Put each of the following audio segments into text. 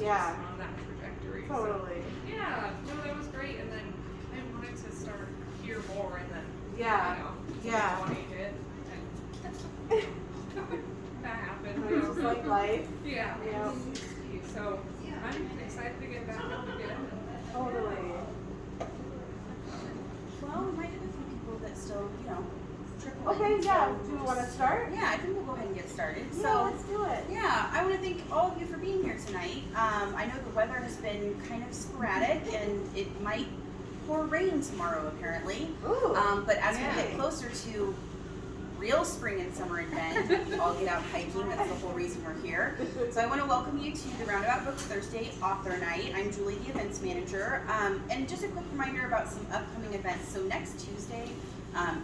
on that trajectory. Totally. So, yeah, no, that was great. And then I wanted to start here more, and then hit, and that happened. It's just like life. Yeah. So I'm excited to get back up again. Totally. Well, we might have a few people that still, trickle in. Okay, yeah. Do you want to start? Yeah, I think we'll go ahead and get started. Yeah, let's do it. Yeah, I want to thank all of you for being here tonight. I know the weather has been kind of sporadic, and it might pour rain tomorrow, apparently. Ooh. But as we get closer to real spring and summer in Bend, we all get out hiking. That's the whole reason we're here. So I want to welcome you to the Roundabout Book Thursday Author Night. I'm Julie, the events manager. And just a quick reminder about some upcoming events. So next Tuesday,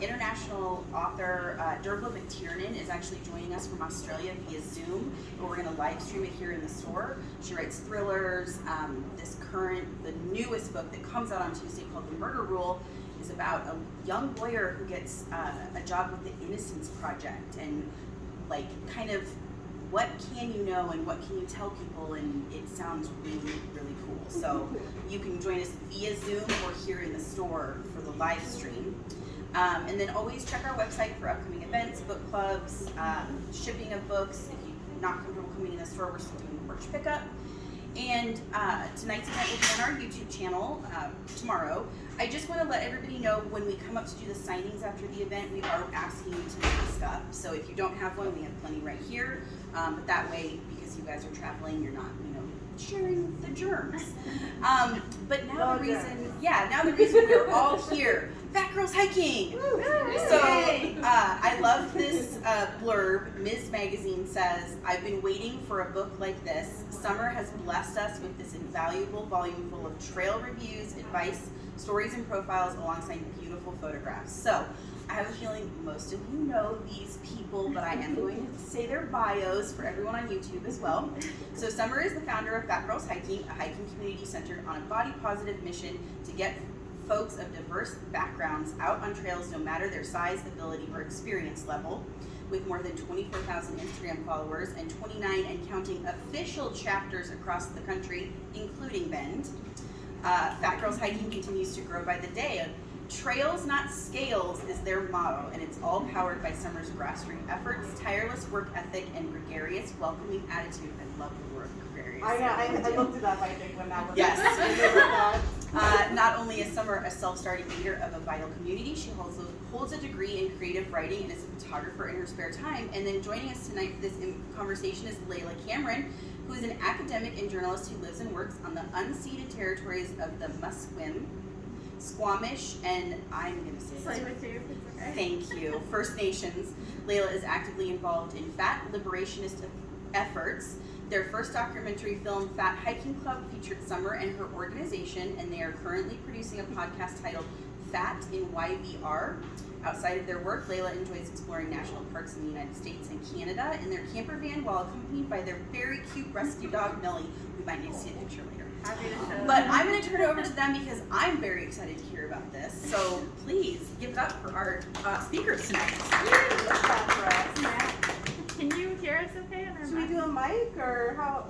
international author Dervla McTiernan is actually joining us from Australia via Zoom, and we're going to live stream it here in the store. She writes thrillers. The newest book that comes out on Tuesday called The Murder Rule is about a young lawyer who gets a job with the Innocence Project, and like kind of what can you know and what can you tell people, and it sounds really, really cool. So you can join us via Zoom or here in the store for the live stream. And then always check our website for upcoming events, book clubs, shipping of books. If you're not comfortable coming in the store, we're still doing merch pickup. And tonight's event will be on our YouTube channel tomorrow. I just want to let everybody know when we come up to do the signings after the event, we are asking you to mask up. So if you don't have one, we have plenty right here. But that way, because you guys are traveling, you're not, sharing the germs. But now the reason we're all here. Fat Girls Hiking! So I love this blurb. Ms. Magazine says, "I've been waiting for a book like this. Summer has blessed us with this invaluable volume full of trail reviews, advice, stories, and profiles alongside beautiful photographs." So I have a feeling most of you know these people, but I am going to say their bios for everyone on YouTube as well. So Summer is the founder of Fat Girls Hiking, a hiking community centered on a body-positive mission to get folks of diverse backgrounds out on trails no matter their size, ability, or experience level. With more than 24,000 Instagram followers and 29 and counting official chapters across the country, including Bend, Fat Girls Hiking continues to grow by the day. Trails, not scales, is their motto, and it's all powered by Summer's grassroots efforts, tireless work ethic, and gregarious, welcoming attitude. I love the word gregarious. I looked it up, I think, when that was Not only is Summer a self-starting leader of a vital community, she also holds a degree in creative writing and is a photographer in her spare time. And then joining us tonight for this conversation is Layla Cameron, who is an academic and journalist who lives and works on the unceded territories of the Musqueam, Squamish, and I'm going to say this. Thank you. First Nations. Layla is actively involved in fat liberationist efforts. Their first documentary film, Fat Hiking Club, featured Summer and her organization, and they are currently producing a podcast titled Fat in YVR. Outside of their work, Layla enjoys exploring national parks in the United States and Canada in their camper van while accompanied by their very cute rescue dog, Millie. We might need to see a picture later. But I'm going to turn it over to them because I'm very excited to hear about this. So please give it up for our speakers tonight. Can you hear us okay? Should we do a mic or how?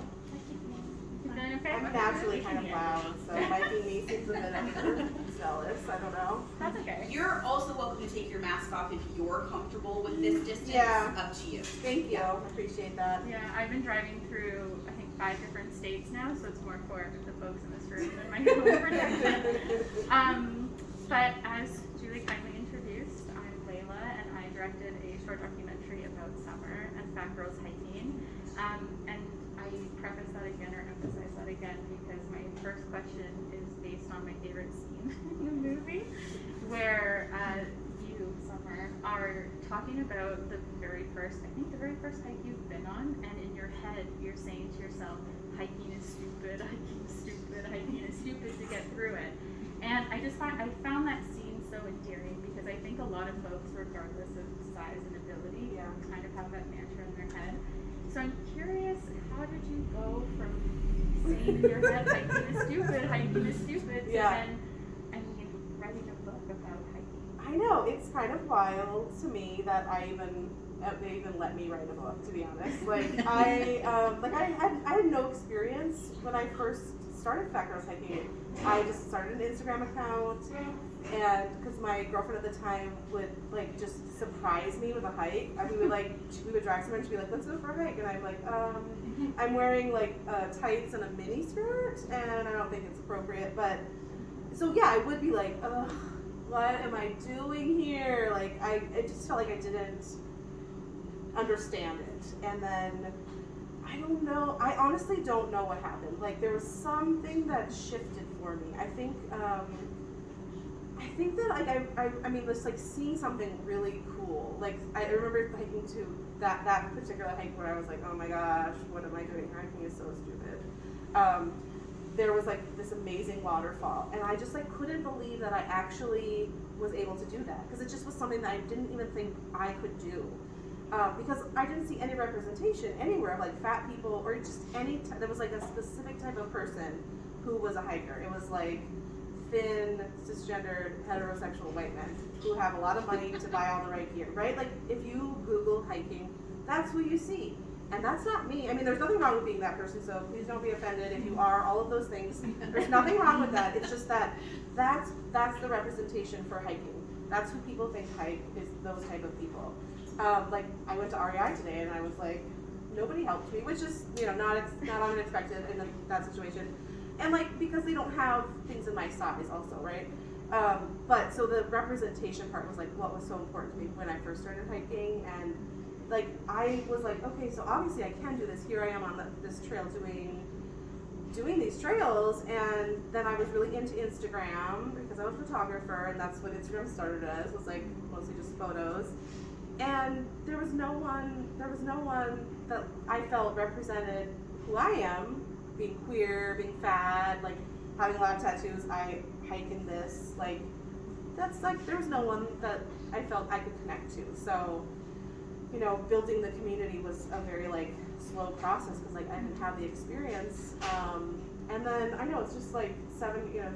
Okay? I'm naturally kind of loud, so miking me seems a bit zealous. I don't know. That's okay. You're also welcome to take your mask off if you're comfortable with this distance. Up to you. Thank you. Appreciate that. Yeah, I've been driving through, I think, 5 different states now, so it's more for the folks in this room than my own protection. But as Julie kindly introduced, I'm Layla, and I directed a short documentary about Summer and Fat Girls Hiking. And I preface that again, or emphasize that again, because my first question is based on my favorite scene in the movie, where you, Summer, are talking about the very first hike you've been on, and in your head you're saying to yourself, hiking is stupid, hiking is stupid, hiking is stupid to get through it. And I found that scene so endearing, because I think a lot of folks, regardless of size and ability, kind of have that mantra in their head. So I'm curious, how did you go from saying in your head, hiking is stupid, to then, writing a book about hiking? I know, it's kind of wild to me that they even let me write a book, to be honest. Like I had no experience when when I first started Fat Girls Hiking, I just started an Instagram account, and because my girlfriend at the time would like just surprise me with a hike, and we would drive somewhere and she'd be like, let's go for a hike, and I'm like, I'm wearing like tights and a mini skirt, and I don't think it's appropriate, but so yeah, I would be like, ugh, what am I doing here? Like I just felt like I didn't understand it, and then I don't know. I honestly don't know what happened. Like there was something that shifted for me. I think that like I mean just like seeing something really cool. Like I remember hiking to that particular hike where I was like, oh my gosh, what am I doing? Hiking is so stupid. There was like this amazing waterfall, and I just like couldn't believe that I actually was able to do that, because it just was something that I didn't even think I could do. Because I didn't see any representation anywhere of like fat people or just there was like a specific type of person who was a hiker. It was like thin, cisgendered, heterosexual white men who have a lot of money to buy all the right gear, right? Like if you Google hiking, that's who you see. And that's not me. I mean, there's nothing wrong with being that person, so please don't be offended if you are all of those things. There's nothing wrong with that. It's just that that's the representation for hiking. That's who people think hike is, those type of people. Like I went to REI today and I was like, nobody helped me, which is, you know, not unexpected in that situation. And like, because they don't have things in my size also, right? But so the representation part was like what was so important to me when I first started hiking, and like I was like, okay, so obviously I can do this. Here I am on this trail doing these trails, and then I was really into Instagram because I'm a photographer, and that's what Instagram started as, was like mostly just photos. And there was no one that I felt represented who I am, being queer, being fat, like having a lot of tattoos. I hike in this, like that's like there was no one that I felt I could connect to. So, you know, building the community was a very like slow process because like I didn't have the experience. And then I know it's just like 7-year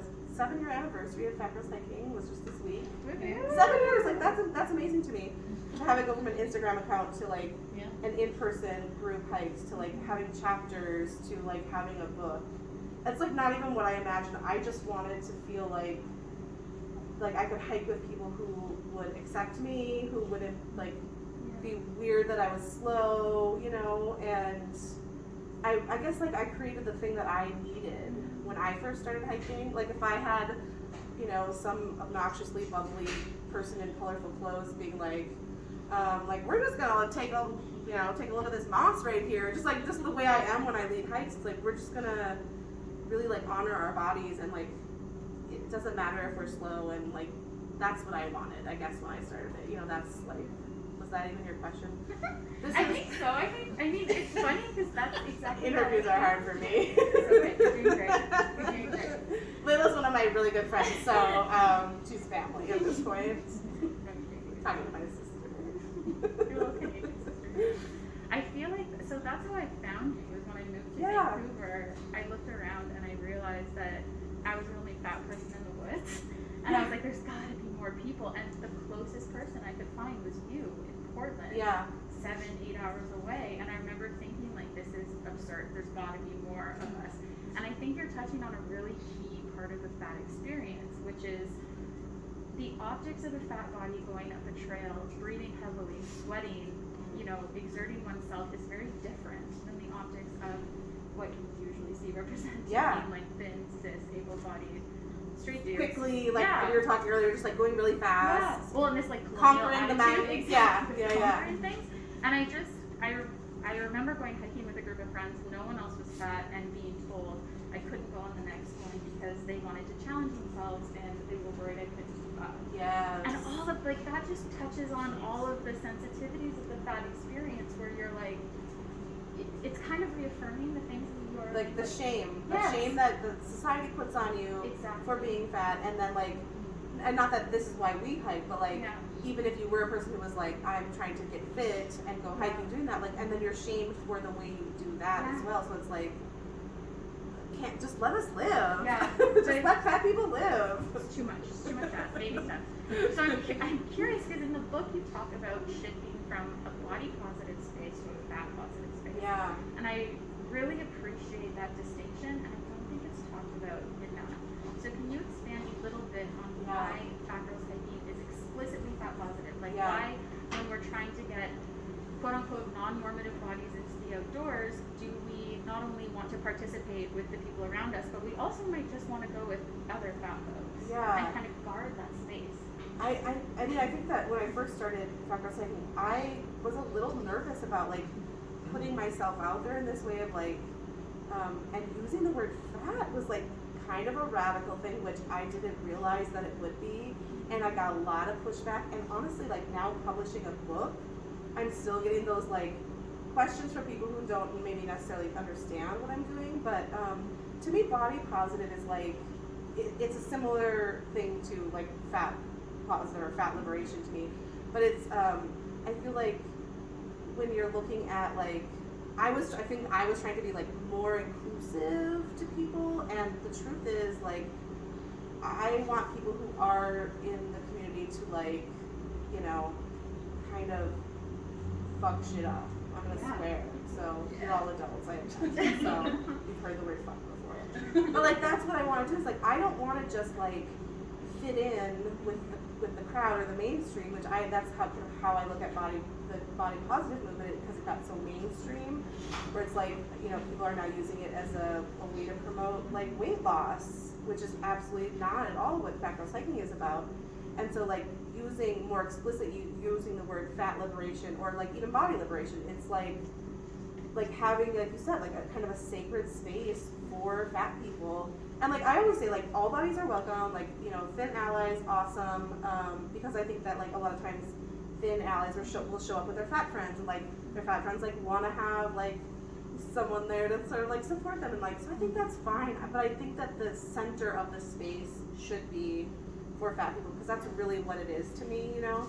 anniversary of Fat Girls Hiking was just this week. 7 years, like that's amazing to me. To have it go from an Instagram account to like an in-person group hikes to like having chapters to like having a book. It's like not even what I imagined. I just wanted to feel like I could hike with people who would accept me, who wouldn't like be weird that I was slow, you know, and I guess like I created the thing that I needed when I first started hiking. Like if I had, you know, some obnoxiously bubbly person in colorful clothes being like we're just gonna take a look at this moss right here, just the way I am when I lead hikes. It's like we're just gonna really like honor our bodies, and like it doesn't matter if we're slow, and like that's what I wanted, I guess, when I started it. You know, that's like, was that even your question? I think so. I mean, it's funny because that's exactly interviews are hard for me. Okay, you're doing great. You're doing great. Lila's one of my really good friends, so she's family at this point. Talking to my sister. You're okay, sister. I feel like, so that's how I found you, was when I moved to Vancouver. I looked around and I realized that I was the only fat person in the woods. And I was like, there's gotta be more people. And the closest person I could find was you in Portland. Yeah. 7-8 hours away. And I remember thinking, like, this is absurd. There's gotta be more of us. And I think you're touching on a really key part of the fat experience, which is the optics of a fat body going up a trail, breathing heavily, sweating, you know, exerting oneself is very different than the optics of what you usually see represented in like thin, cis, able-bodied straight dudes. Quickly, like we were talking earlier, just like going really fast. Yes. Well, and this like conquering the mountains. Conquering things. And I remember going hiking with a group of friends. No one else was fat, and being told I couldn't go on the next one because they wanted to challenge themselves and they were worried I couldn't keep up. Yes. And all of like that just touches on all of the sensitivities of the fat experience, where you're like, it's kind of reaffirming the things that you are like the shame that the society puts on you for being fat, and then like, and not that this is why we hike, but like even if you were a person who was like, I'm trying to get fit and go hiking, doing that, like, and then you're shamed for the way you do that as well. So it's like, can't just let us live. Yeah. Just let fat people live. It's too much fat, baby stuff. So I'm curious, because in the book you talk about shifting from a body positive space to a fat positive space. Yeah. And I really appreciate that distinction, and I don't think it's talked about enough. So can you expand a little bit on why fat girls hiking is explicitly fat positive? Like why, when we're trying to get quote unquote non-normative bodies into the outdoors, do we not only want to participate with the people around us, but we also might just want to go with other fat folks and kind of guard that space? I mean, I think that when I first started fat girls hiking, I was a little nervous about like putting myself out there in this way of like, and using the word fat was like kind of a radical thing, which I didn't realize that it would be, and I got a lot of pushback. And honestly, like now publishing a book, I'm still getting those like questions from people who don't maybe necessarily understand what I'm doing. But to me, body positive is like it's a similar thing to like fat positive or fat liberation to me. But it's I feel like when you're looking at like I think I was trying to be like more inclusive to people, and the truth is like I want people who are in the community to like, you know, kind of fuck shit up. I'm gonna swear. So you're all adults, I am. So you've heard the word fuck before. But like that's what I want to do. Is like I don't want to just like fit in with the crowd or the mainstream, which that's how I look at the body positive movement, because it got so mainstream, where it's like, you know, people are now using it as a way to promote like weight loss, which is absolutely not at all what fat girls hiking is about. And so like using more explicitly using the word fat liberation or like even body liberation, it's like having, like you said, like a kind of a sacred space for fat people. And like I always say, like all bodies are welcome, like, you know, thin allies, awesome, because I think that like a lot of times thin allies will show up with their fat friends, and like their fat friends like want to have like someone there to sort of like support them, and like, so I think that's fine. But I think that the center of the space should be for fat people, because that's really what it is to me, you know.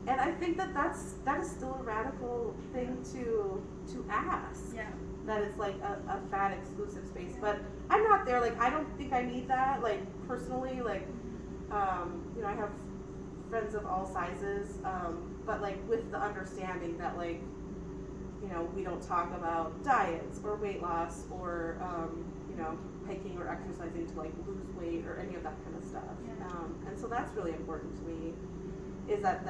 And I think that is still a radical thing to ask. Yeah. That it's like a fat exclusive space, but I'm not there. Like I don't think I need that. Like personally, like you know, I have friends of all sizes, but like with the understanding that like, you know, we don't talk about diets or weight loss or you know, hiking or exercising to like lose weight or any of that kind of stuff. And so that's really important to me, is that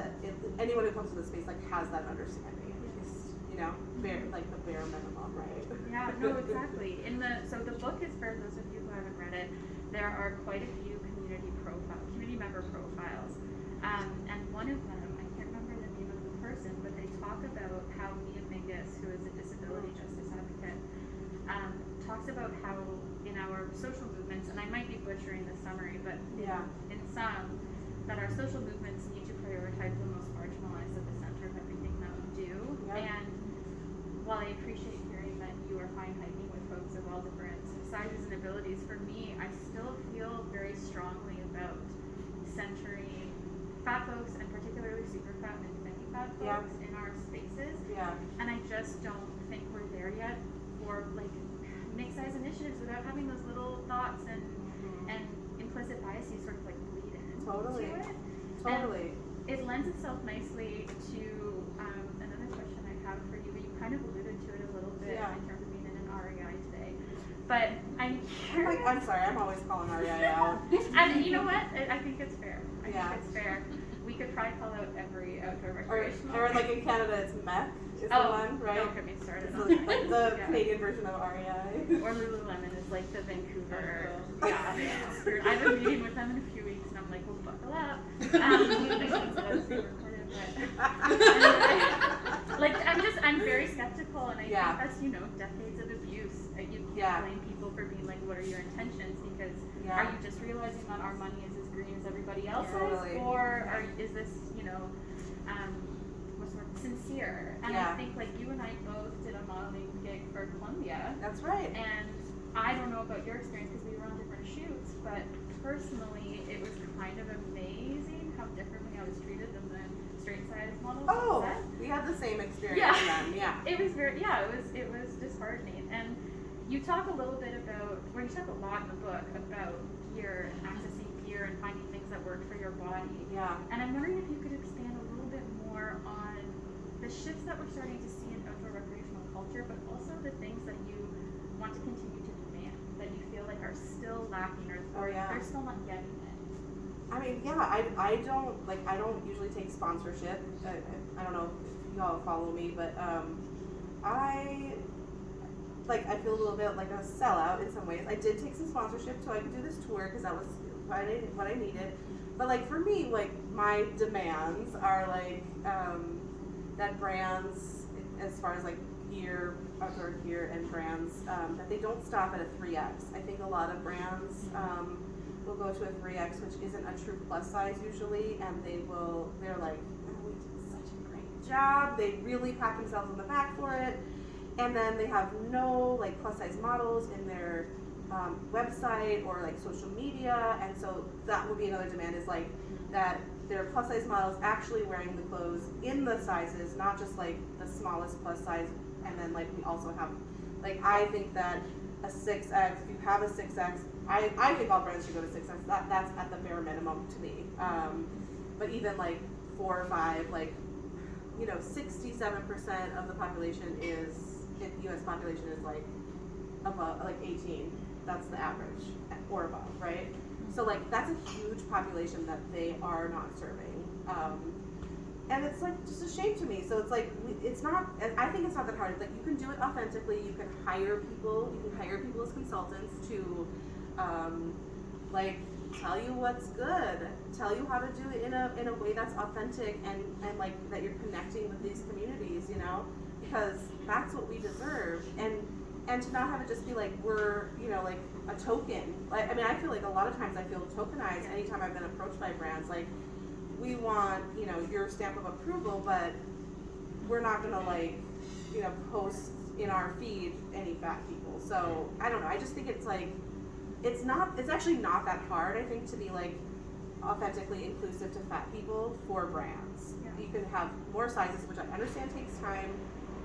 anyone who comes to the space like has that understanding, at least, you know, like the bare minimum, right? Yeah, no, exactly. So the book is, for those of you who haven't read it, there are quite a few community member profiles, and one of them, I can't remember the name of the person, but they talk about how Mia Mingus, who is a disability justice advocate, talks about how in our social movements, and I might be butchering the summary, but in some, that our social movements need to prioritize the most marginalized at the center of everything that we do. And while I appreciate hearing that you are fine hiking with folks of all different sizes and abilities, for me, I still feel very strongly about centering fat folks, and particularly super fat and skinny fat folks in our spaces. And I just don't think we're there yet for like mixed size initiatives without having those little thoughts and implicit biases sort of like bleed in. Totally. And it lends itself nicely to another question I have for you, but you kind of alluded to it a little bit in terms of being in an REI today. But I'm curious. I'm sorry, I'm always calling REI out. And you know what? I think it's fair. I think it's fair. We could probably call out every outdoor recreational. Or like in Canada, it's MEC is the one, right? Don't get me started on It's like the Canadian version of REI. Or Lululemon is like the Vancouver. I have a meeting with them in a few weeks, and I'm like, well, buckle up. Like I'm very skeptical, and I think that's, you know, decades of abuse. You can't blame people for being like, what are your intentions? Because are you just realizing that our money is as green as everybody else's, or is this, you know, what's the word, sincere? And I think like you and I both did a modeling gig for Columbia. That's right. And I don't know about your experience because we were on different shoots, but personally, it was kind of amazing how differently I was treated than the straight size models. Oh, we had the same experience then. It was it was disheartening. And you talk a little bit about, or you talk a lot in the book about gear and accessing gear and finding things that work for your body. And I'm wondering if you could expand a little bit more on the shifts that we're starting to see in outdoor recreational culture, but also the things that you want to continue to demand, that you feel like are still lacking or they're still not getting it. I mean, yeah, I don't usually take sponsorship. I don't know if you all follow me, but I feel a little bit like a sellout in some ways. I did take some sponsorship so I could do this tour because that was what I needed. But like for me, like my demands are like that brands, as far as like gear, outdoor gear and brands, that they don't stop at a 3X. I think a lot of brands will go to a 3X, which isn't a true plus size usually, and they're like, oh, we did such a great job. They really pat themselves on the back for it. And then they have no like plus size models in their website or like social media, and so that would be another demand, is like that their plus size models actually wearing the clothes in the sizes, not just like the smallest plus size. And then like we also have, like I think that a 6X, if you have a 6X, I think all brands should go to 6X. That's at the bare minimum to me. But even like 4 or 5, like 67% of the population U.S. population is like above, like 18. That's the average, or above, right? So like that's a huge population that they are not serving, and it's like just a shame to me. So it's like it's not. I think it's not that hard. Like you can do it authentically. You can hire people. You can hire people as consultants to, like tell you what's good, tell you how to do it in a way that's authentic and like that you're connecting with these communities, because that's what we deserve. And to not have it just be like we're, like a token. Like, I mean, I feel like a lot of times I feel tokenized anytime I've been approached by brands. Like, we want, your stamp of approval, but we're not gonna post in our feed any fat people. So I don't know. I just think it's like, it's actually not that hard, I think, to be like authentically inclusive to fat people for brands. Yeah. You can have more sizes, which I understand takes time.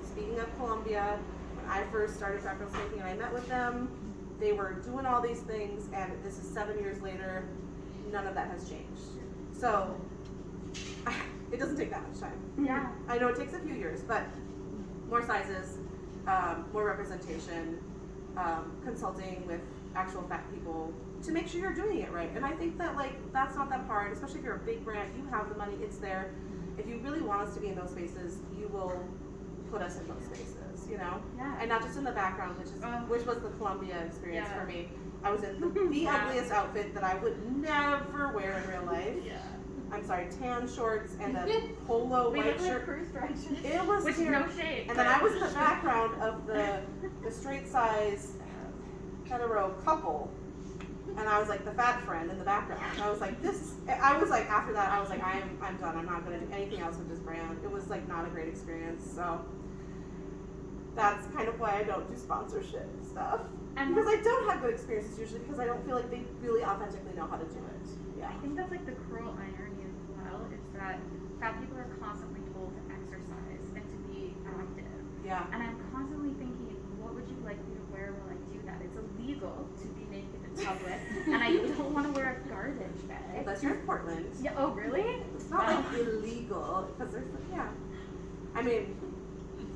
Speaking of Colombia, when I first started freckles making and I met with them, they were doing all these things, and this is 7 years later, none of that has changed. So it doesn't take that much time. Yeah. I know it takes a few years, but more sizes, more representation, consulting with actual fat people to make sure you're doing it right. And I think that that's not that hard, especially if you're a big brand. You have the money, it's there. If you really want us to be in those spaces, you will put us in those spaces, Yeah. and not just in the background, which was the Columbia experience for me. I was in the Yeah. ugliest outfit that I would never wear in real life. Yeah. I'm sorry, tan shorts and a polo white shirt. It was Which terrible. no shade. And then I was in the background of the straight size hetero couple, and I was like the fat friend in the background. I was like after that I was like I'm done. I'm not gonna do anything else with this brand. It was like not a great experience. So that's kind of why I don't do sponsorship stuff. And because I don't have good experiences usually, because I don't feel like they really authentically know how to do it. Yeah. I think that's like the cruel irony as well, is that fat people are constantly told to exercise and to be active. Yeah. And I'm constantly thinking, what would you like me to wear while I do that? It's illegal to be naked in public, and I don't want to wear a garbage bag. Unless you're in Portland. Yeah. Oh, really? It's not like illegal, because there's I mean,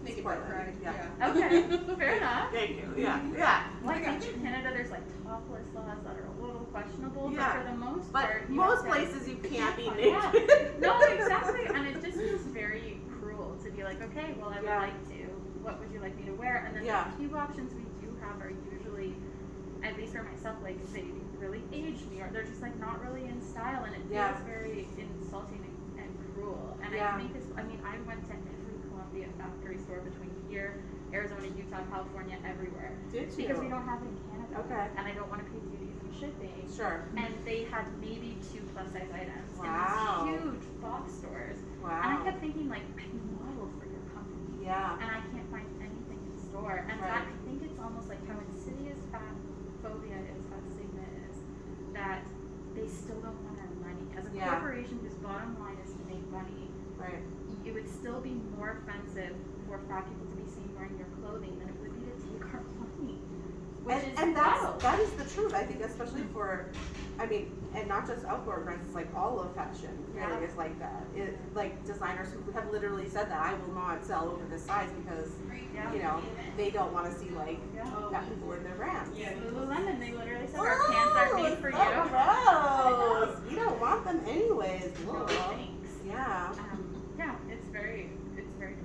Make it Portland. right. Yeah. Okay, fair enough. Thank you. Yeah. Like I think in Canada there's like topless laws that are a little questionable, Yeah. but for the most But part, most have to- places you can't be Yeah. naked. No, exactly, and it just feels very cruel to be like, okay, well I would Yeah. like to. What would you like me to wear? And then Yeah. the few options we do have are usually, at least for myself, like they really age me, or they're just like not really in style, and it feels Yeah. very insulting and cruel. And Yeah. I think I went to every Columbia factory store between here, Arizona, Utah, California, everywhere. Did you? Because we don't have it in Canada. Okay. And I don't want to pay duties and shipping. Sure. And they had maybe 2 plus size items Wow. in these huge box stores. Wow. And I kept thinking, like, I modeled for your company. Yeah. And I can't find anything in store. And Right. I think it's almost like how insidious fat phobia is, fat stigma is, that they still don't want our money. As a Yeah. corporation whose bottom line is to make money, Right. it would still be more offensive for fat people to be seen wearing your clothing than it would be to take our money. Which is And wild. that is the truth. I think, especially for I mean, and not just outdoor brands, it's like all of fashion really is like that. It, like designers who have literally said that I will not sell over this size because, you know, they don't want to see like fat people in their brands. Lululemon, they literally said our pants are made for you. Gross. We don't want them anyways. No, thanks. Yeah. Yeah, it's very depressing.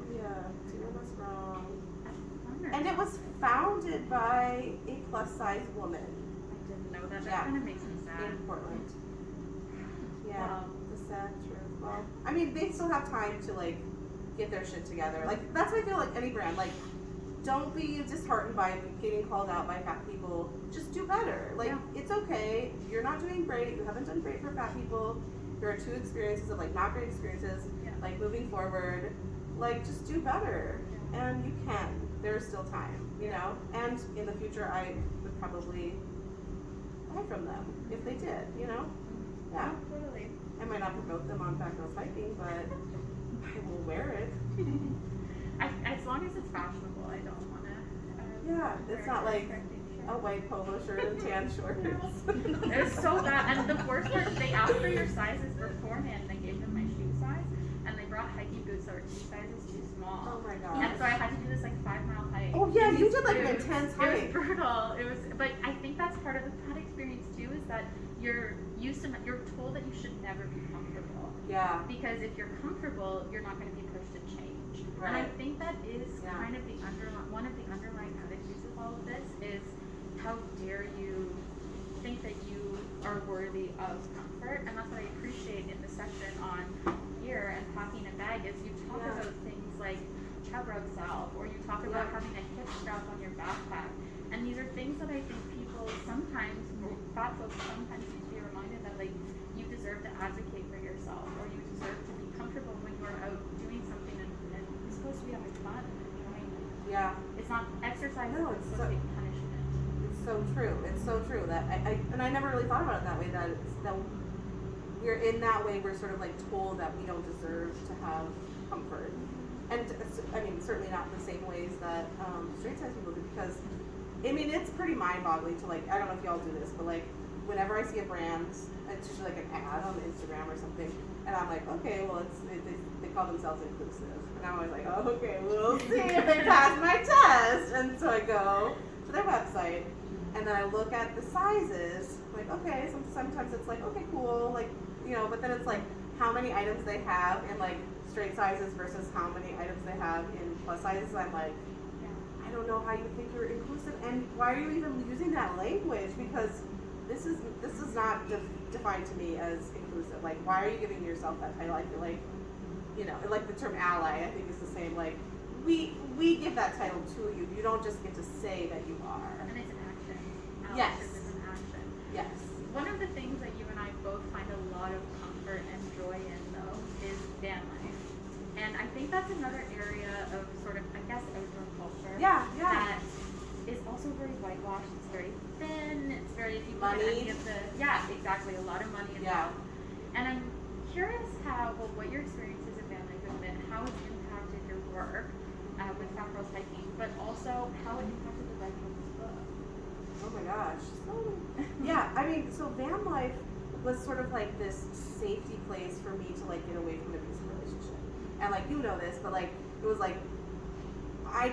Tina was wrong. Wonderful. And it was founded by a plus size woman I didn't know that. That Yeah. kind of makes me sad. in Portland. Yeah, Wow. the sad truth. Well, I mean, they still have time to like get their shit together. Like that's what I feel like any brand. Like, don't be disheartened by getting called out by fat people. Just do better. Like it's okay. You're not doing great. You haven't done great for fat people. There are two experiences of like not great experiences. Yeah. Like moving forward, like just do better, and you can. There's still time, you know. And in the future, I would probably buy from them if they did, you know. Yeah. Totally. I might not promote them on Back Girls Hiking, but I will wear it. As long as it's fashionable, I don't want to. Yeah, it's not like a white polo shirt and tan shorts. It was so bad, and the worst part, they asked for your sizes beforehand. They gave them my shoe size, and they brought hiking boots that were 2 sizes too small. Oh my And gosh. so I had to do this like 5-mile hike. Oh yeah, in you these did like an boots. intense It was hike. brutal. It was, but I think that's part of the fat experience too. Is that you're told that you should never be comfortable. Yeah. Because if you're comfortable, you're not going to be pushed to change. And I Right. think that is Yeah. kind of one of the underlying attitudes of all of this is how dare you think that you are worthy of comfort. And that's what I appreciate in the section on gear and packing a bag is you talk Yeah. about things like chub rub salve, or you talk about having a hip strap on your backpack. And these are things that I think people sometimes, fat folks sometimes need to be reminded that like you deserve to advocate for yourself, or you deserve to be comfortable when you're out doing something and you're supposed to be having fun. I mean, Yeah. it's not exercise, No, it's it's supposed to be punishment. It's so true. It's so true that I never really thought about it that way. That we're in that way. We're sort of like told that we don't deserve to have comfort, and I mean certainly not in the same ways that straight size people do. Because I mean it's pretty mind-boggling to like I don't know if y'all do this, but like whenever I see a brand, it's usually like an ad on Instagram or something, and I'm like, okay, well they call themselves inclusive, and I'm always like, oh, okay, we'll see if they pass my test, and so I go to their website. And then I look at the sizes, like, okay, sometimes it's like, okay, cool, like, you know, but then it's like how many items they have in like straight sizes versus how many items they have in plus sizes. I'm like, I don't know how you think you're inclusive, and why are you even using that language? Because this is not defined to me as inclusive. Like, why are you giving yourself that title? I feel like, you know, like the term ally, I think is the same. Like, we give that title to you. You don't just get to say that you are. And it's an action. Yes. Allyship is an action. Yes. One of the things that you and I both find a lot of comfort and joy in, though, is van life. And I think that's another area of sort of, I guess, outdoor culture. Yeah. That is also very whitewashed. It's very thin. It's very, if you look at any Money. of the, yeah, exactly, a lot of money involved. And I'm curious what your experiences of van life have been, how it's impacted your work with Fat Girls Hiking, but also how it impacted the writing of this book. Oh my gosh. So, yeah, I mean, so van life was sort of like this safety place for me to like get away from an abusive relationship. And like, you know this, but like, it was like, I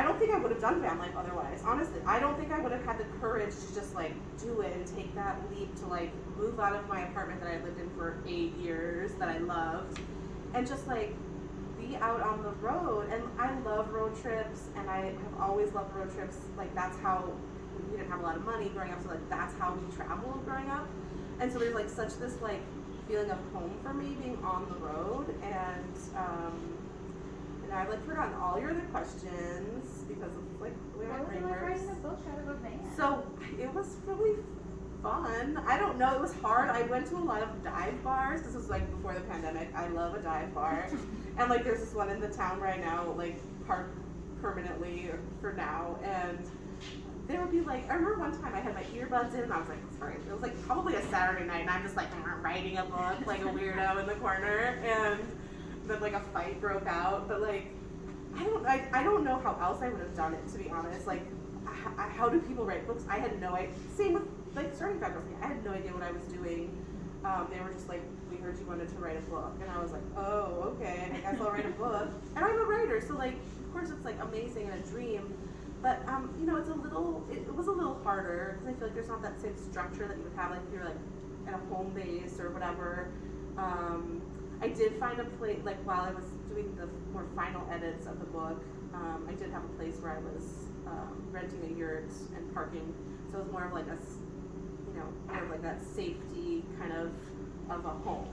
don't think I would have done van life otherwise. Honestly, I don't think I would have had the courage to just like do it and take that leap to like move out of my apartment that I lived in for 8 years that I loved and just like be out on the road. And I love road trips, and I have always loved road trips. Like that's how we didn't have a lot of money growing up, so like that's how we traveled growing up. And so there's like such this like feeling of home for me being on the road. And I've like forgotten all your other questions because of like the way my What was brain it like works. writing a book out of a van? So it was really fun. I don't know, it was hard. I went to a lot of dive bars. This was like before the pandemic. I love a dive bar. And like there's this one in the town right now, like parked permanently for now. And there would be like, I remember one time I had my earbuds in and I was like, sorry, it was like probably a Saturday night and I'm just like writing a book like a weirdo in the corner. And then like a fight broke out. But like, I don't know how else I would have done it, to be honest. Like how do people write books? I had no idea. Same with like starting faculty. I had no idea what I was doing. They were just like, we heard you wanted to write a book, and I was like, oh, okay, I guess I'll write a book. And I'm a writer, so like, of course it's like amazing and a dream, but you know, it was a little harder because I feel like there's not that same structure that you would have like if you're like at a home base or whatever. I did find a place like while I was doing the more final edits of the book. I did have a place where I was renting a yurt and parking, so it was more of like more of like that safety kind of a home,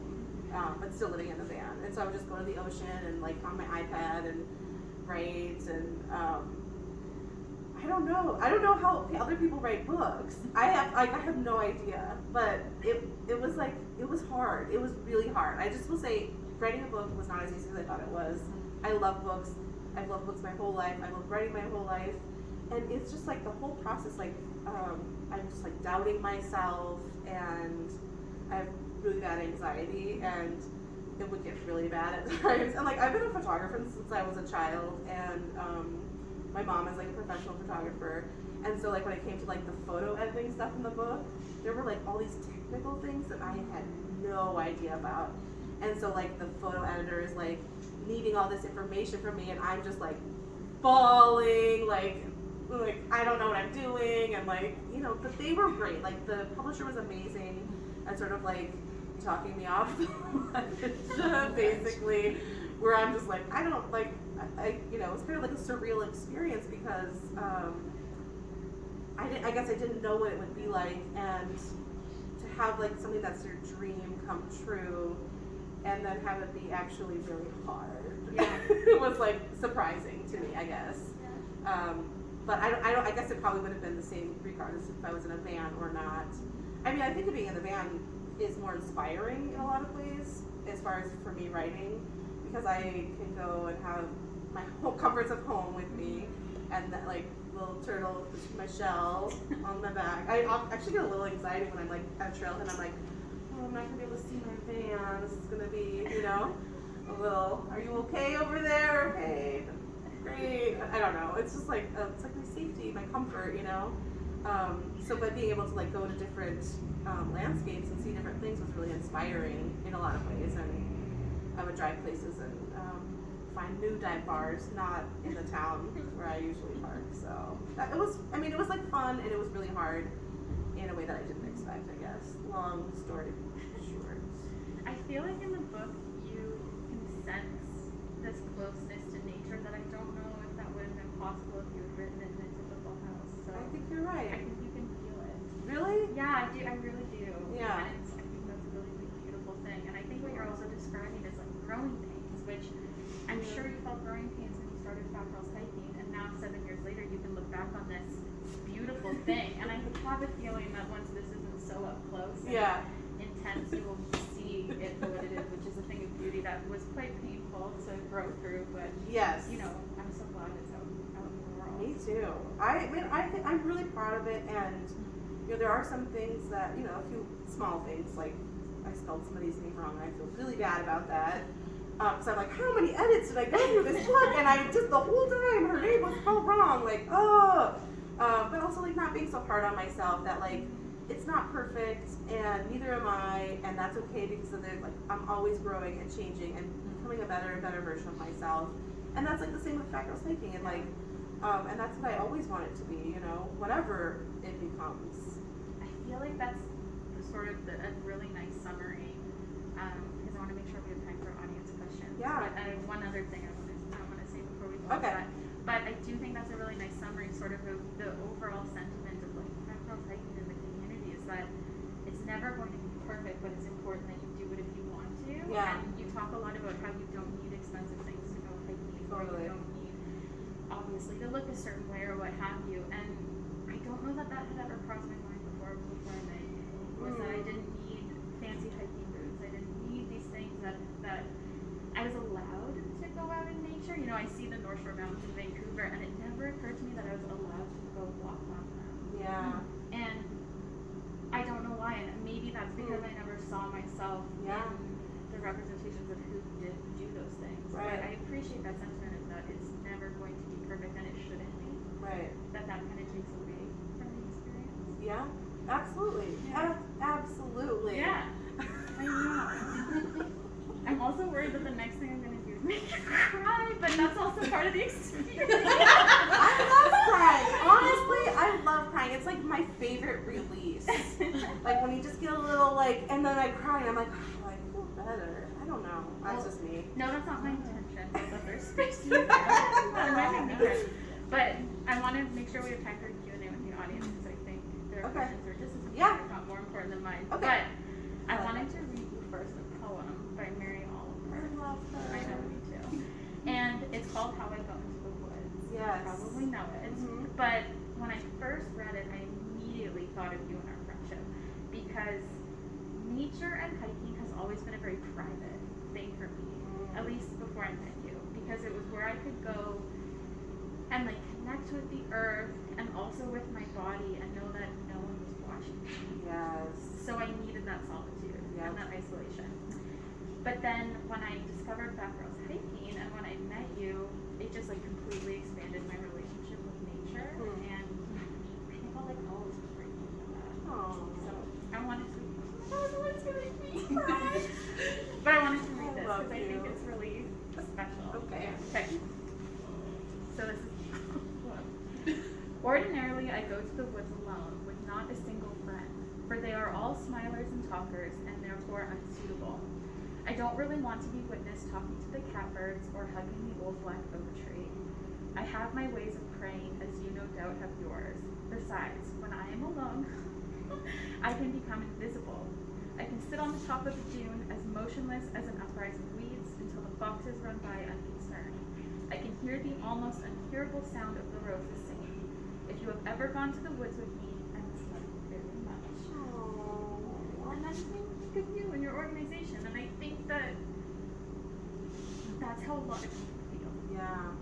but still living in the van. And so I would just go to the ocean and like on my iPad and write, and I don't know how other people write books. I have no idea, but it was hard. It was really hard. I just will say writing a book was not as easy as I thought it was. I love books. I've loved books my whole life. I love writing my whole life. And it's just like the whole process, like, I'm just like doubting myself, and I have really bad anxiety, and it would get really bad at times. And like, I've been a photographer since I was a child, and my mom is like a professional photographer. And so like when it came to like the photo editing stuff in the book, there were like all these technical things that I had no idea about. And so like the photo editor is like needing all this information from me, and I'm just like bawling, like I don't know what I'm doing, and like, you know, but they were great. Like the publisher was amazing at sort of like talking me off basically, where I'm just like, I don't like, I you know, it's kind of like a surreal experience because I guess I didn't know what it would be like, and to have like something that's your dream come true and then have it be actually really hard. Yeah. It was like surprising to me, I guess. But I guess it probably would have been the same regardless if I was in a van or not. I mean, I think being in the van is more inspiring in a lot of ways as far as for me writing, because I can go and have my whole comforts of home with me, and that like little turtle, my shell on my back. I actually get a little anxiety when I'm like at a trailhead and I'm like, oh, I'm not gonna be able to see my van. This is gonna be, you know, a little, are you okay over there? Okay, great. I don't know. It's just like, it's like my safety, my comfort, you know? But being able to like go to different landscapes and see different things was really inspiring in a lot of ways. And I would drive places and find new dive bars, not in the town where I usually park. So it was like fun, and it was really hard in a way that I didn't expect, I guess. Long story short. I feel like in the book you can sense this closeness to nature that I don't know if that would have been possible if you had written it in a typical house. So I think you're right. I think you can feel it. Really? Yeah, I do. I really do. Yeah. And I think that's a really, really beautiful thing. And I think what you're also describing is like growing pains, which I'm sure you felt growing pains when you started Fat Girls Hiking, and now 7 years later you can look back on this beautiful thing. And I have a feeling that once this isn't so up close and intense, you will see it for what it is, which is a thing of beauty that was quite painful to grow through. But Yes. you know, I'm so glad it's out in the world. Me too. I mean, I think I'm really proud of it, and you know, there are some things that, you know, a few small things, like I spelled somebody's name wrong, and I feel really bad about that. So I'm like, how many edits did I go through this book? And I just the whole time her name was spelled wrong, like, oh. But also like not being so hard on myself that like it's not perfect, and neither am I, and that's okay, because of like I'm always growing and changing and becoming a better and better version of myself. And that's like the same with Fat Girls Hiking, and like, and that's what I always want it to be, you know, whatever it becomes. I feel like that's sort of a really nice summary, because I want to make sure we have time for audience questions. Yeah. But I have one other thing I want to say before we close. Okay. But I do think that's a really nice summary, sort of the overall sentiment of like Fat Girls Hiking in the community is that it's never going to be perfect, but it's important that you do it if you want to. Yeah. And you talk a lot about how you don't need expensive things to go hiking, or Totally. you don't need obviously to look a certain way or what have you. And I don't know that that had ever crossed my mind before I met you. Was that I didn't need fancy hiking boots. I didn't need these things that I was allowed to go out in nature. You know, I see the North Shore Mountains in Vancouver, and it never occurred to me that I was allowed to go walk on them. Yeah. And I don't know why, and maybe that's because I never saw myself Yeah. in the representations of who did do those things. Right. But I appreciate that sentiment of that it's never going to be perfect, and it shouldn't be. Right. that kind of takes away from the experience. Yeah, absolutely. Yeah. Absolutely. Yeah, I know. I'm also worried that the next thing I'm going to do is make you cry, but that's also part of the experience. I love crying. Honestly, I love crying. It's like my favorite release. Like when you just get a little like, and then I cry and I'm like, oh, I feel better. I don't know. That's just me. No, that's not my intention. But there's space in there. That might make me cry. But I want to make sure we have time for Q&A with the audience because I think their Okay. questions are just as important, Yeah. if not more important than mine. Okay. But I wanted to read you first a poem by Mary Oliver. I love her. I know, me too. And it's called How I Got Into the Woods. Yes. You probably know it. Mhm. But when I first read it, I immediately thought of you and our friendship. Because nature and hiking has always been a very private thing for me. At least before I met you. Because it was where I could go and like connect with the earth and also with my body and know that no one was watching me. Yes. So I needed that solitude Yep. and that isolation. But then when I discovered Backgrounds Hiking and when I met you, it just like completely expanded my relationship with nature. And I think I'll like always be grateful for that. Oh. So I wanted to, it's gonna make me cry. But I wanted to read this love because I think you. it's really special. Okay. Okay. So this is Ordinarily, I go to the woods alone with not a single friend, for they are all smilers and talkers and therefore unsuitable. I don't really want to be witnessed talking to the catbirds or hugging the old black oak tree. I have my ways of praying, as you no doubt have yours. Besides, when I am alone, I can become invisible. I can sit on the top of the dune as motionless as an uprising of weeds until the foxes run by unconcerned. I can hear the almost unhearable sound of the roses singing. If you have ever gone to the woods with me, I must love you very much. Oh. And that just made me think of you and your organization, and I think that that's how a lot of people feel. Yeah.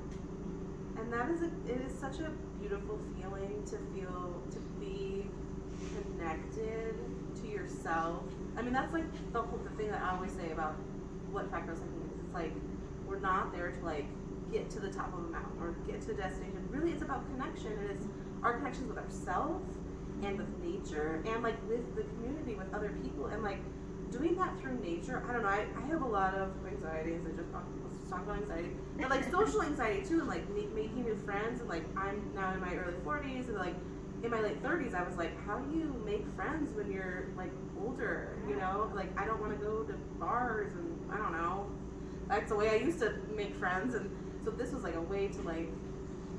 And that is it is such a beautiful feeling to feel, to be connected to yourself. I mean, that's like the thing that I always say about what background hiking is. It's like, we're not there to like get to the top of a mountain or get to a destination. Really, it's about connection, and it's our connections with ourselves and with nature and like with the community, with other people, and like doing that through nature. I don't know. I have a lot of anxiety, as I just talked about anxiety, but like social anxiety too, and like making new friends. And like I'm now in my early 40s, and like in my late 30s, I was like, how do you make friends when you're like older? You know, like I don't want to go to bars, and I don't know. That's the way I used to make friends, and so this was like a way to like,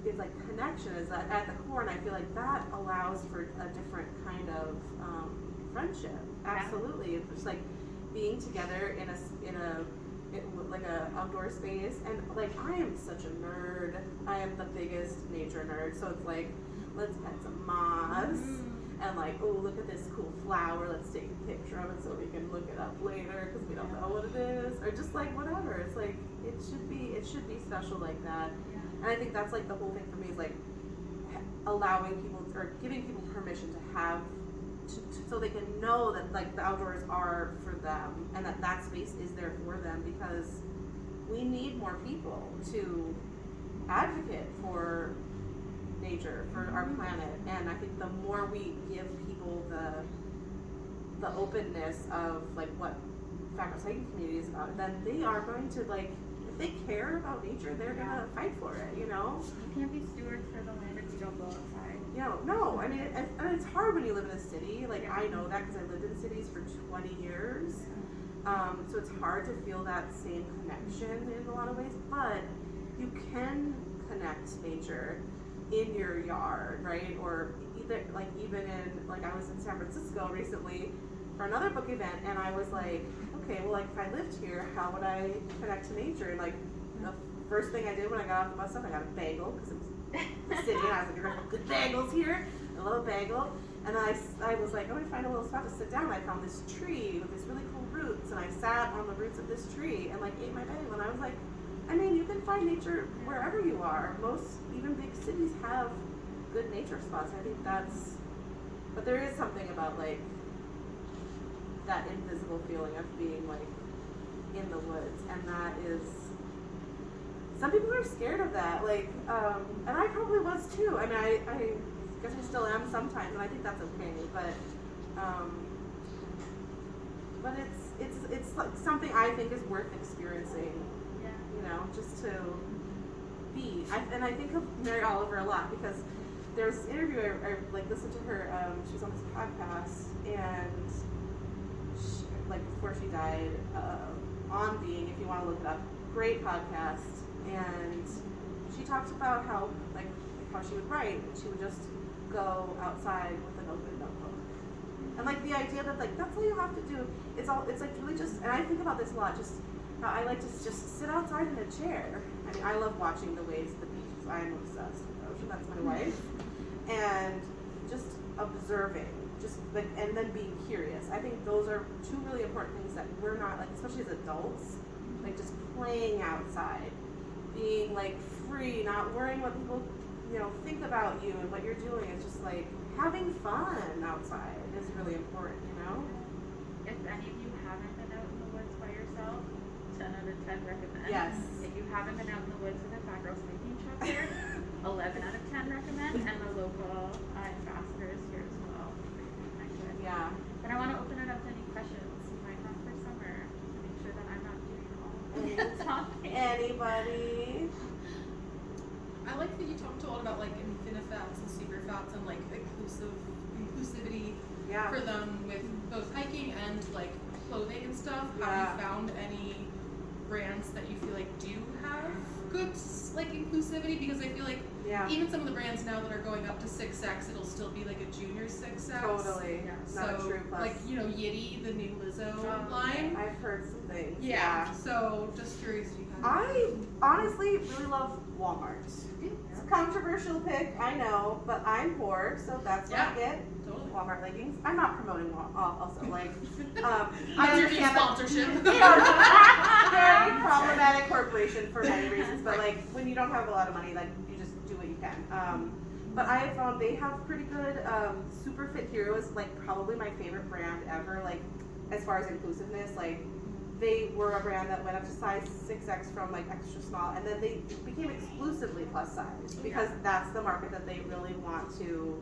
it's like connection is at the core, and I feel like that allows for a different kind of friendship. Absolutely, it's just like being together in like a outdoor space, and like I am such a nerd. I am the biggest nature nerd, so it's like, let's pet some moss, and like, oh, look at this cool flower, let's take a picture of it so we can look it up later because we don't know what it is, or just like whatever. It's like it should be special like that. And I think that's like the whole thing for me is like allowing people or giving people permission to have so they can know that like the outdoors are for them and that space is there for them, because we need more people to advocate for nature, for our planet. And I think the more we give people the openness of like what background hiking community is about, then they are going to like, if they care about nature, they're gonna fight for it, you know? You can't be stewards for the land if you don't go outside. You know, no, I mean, it's hard when you live in a city. Like, I know that because I lived in cities for 20 years. So it's hard to feel that same connection in a lot of ways, but you can connect nature in your yard, right? Or either, like, even in, like, I was in San Francisco recently for another book event, and I was like, okay, well, like, if I lived here, how would I connect to nature? And, like, the first thing I did when I got off the bus stop, I got a bagel, because it was the city, and I was like, you're gonna have good bagels here. I love a bagel. And I was like, I'm gonna find a little spot to sit down. I found this tree with these really cool roots, and I sat on the roots of this tree and like ate my bagel. And I was like, I mean, you can find nature wherever you are. Most, even big cities have good nature spots. I think but there is something about like that invisible feeling of being like in the woods, and that is some people are scared of that, like, and I probably was too. I mean, I guess I still am sometimes, and I think that's okay. But it's like something I think is worth experiencing. Yeah. You know, just to be. And I think of Mary Oliver a lot because there's this interview I like listened to her. She was on this podcast, and she, like before she died, on Being, if you want to look it up, great podcast. And she talked about how she would write, and she would just go outside with an open notebook. And like the idea that like that's all you have to do. It's like really just, and I think about this a lot. Just how I like to just sit outside in a chair. I mean, I love watching the waves at the beaches. I'm obsessed with the ocean. That's my wife. And just observing, just like, and then being curious. I think those are two really important things that we're not like, especially as adults, like just playing outside, being like free, not worrying what people think about you and what you're doing. It's just like having fun outside is really important, If any of you haven't been out in the woods by yourself, 10 out of 10 recommend. Yes. If you haven't been out in the woods with a fat girls making shop here, 11 out of 10 recommend, and the local ambassadors here as well. Yeah. But I want to open it up to any questions you might have for summer to make sure that I'm not doing all the talking. Anybody? I like that you talked a lot about like infinifats and super fats and like inclusivity Yeah. for them with both hiking and like clothing and stuff. Yeah. Have you found any brands that you feel like do have good like inclusivity? Because I feel like Yeah. even some of the brands now that are going up to 6X, it'll still be like a junior 6X. Totally. Yeah. Not a So true plus. like Yitty, the new Lizzo line. I've heard some things. Yeah. So just curious if you have. I honestly really love Walmart. It's a controversial pick, I know, but I'm poor, so that's what I get. Totally. Walmart leggings. I'm not promoting Walmart. Also, like, I I understand understand that sponsorship. they are a very problematic corporation for many reasons, but like when you don't have a lot of money, like you just do what you can. But I have found they have pretty good. Super Fit Hero is like probably my favorite brand ever. Like as far as inclusiveness, like they were a brand that went up to size 6X from like extra small, and then they became exclusively plus size because that's the market that they really want to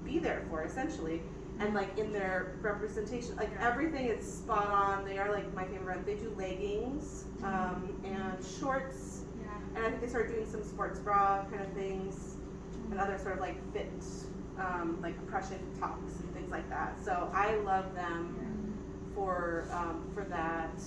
be there for, essentially. And like in their representation, like everything is spot on. They are like my favorite. They do leggings and shorts, and I think they started doing some sports bra kind of things and other sort of like fit, like compression tops and things like that. So I love them for that.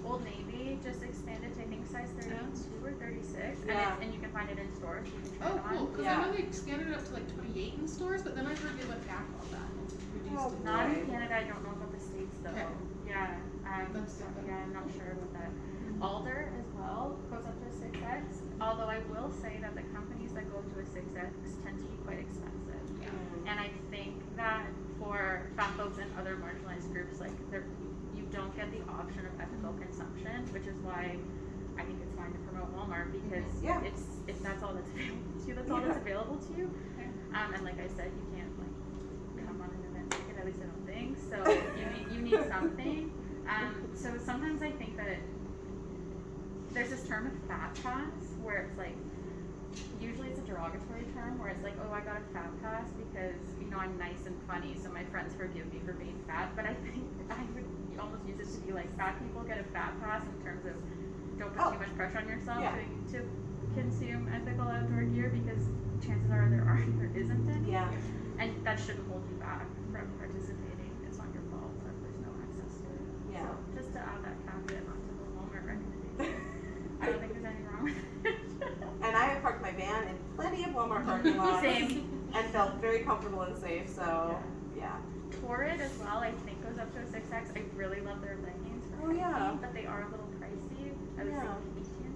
Old Navy just expanded to I think size 32 or 36, Yeah. and you can find it in stores. You can try Oh, it on. cool. Because Yeah. I know they expanded it up to like 28 in stores, but then I heard they went back on that. Reduced Oh, it. Not Right. in Canada. I don't know about the States though. Okay. Yeah. That's So, good. yeah, I'm not sure about that. Alder as well goes up to a 6X. Although I will say that the companies that go to a 6X tend to be quite expensive. And I think that for fat folks and other marginalized groups, like you don't get the option of ethical consumption, which is why I think it's fine to promote Walmart because Yeah. if that's all that's available to you, that's all that's available to you. And like I said, you can't like come on an event ticket, at least I don't think. So you need something. So sometimes I think that there's this term of fat pass where it's like usually it's a derogatory term where it's like, oh, I got a fat pass because I'm nice and funny, so my friends forgive me for being fat. But I think I would almost use it to be like fat people get a fat pass in terms of don't put too much pressure on yourself to consume ethical outdoor gear because chances are there isn't any. Yeah. And that shouldn't hold you back from participating. It's not your fault that there's no access to it. Yeah. So just to add that caveat onto the Walmart recommendation. I don't think there's anything wrong with it. And I have parked my van in plenty of Walmart parking lots. Same. And felt very comfortable and safe, so yeah. Torrid as well, I think goes up to a 6X. I really love their leggings for hiking, but they are a little pricey. I was thinking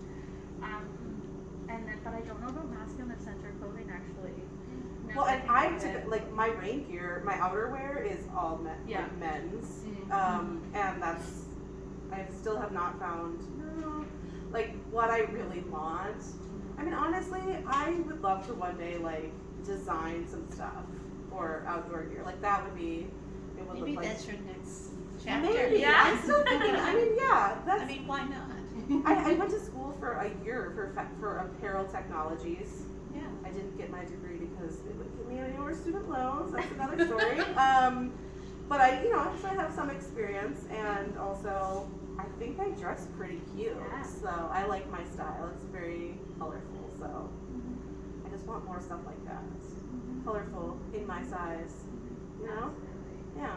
and then, but I don't know about masculine center clothing actually. Well, and I took like my rain gear, my outerwear is all like men's, and that's I still have not found like what I really want. I mean, honestly, I would love to one day like design some stuff for outdoor gear. Like that would be. It would Maybe look like. that's your next chapter. Maybe. Yeah. I'm still thinking. I mean, yeah. That's. I mean, why not? I went to school for a year for apparel technologies. Yeah. I didn't get my degree because it would give me any more student loans. That's another story. But so I have some experience, and also I think I dress pretty cute. Yeah. So I like my style. It's very colorful. So I just want more stuff like that. Colorful in my size. You know? Yeah.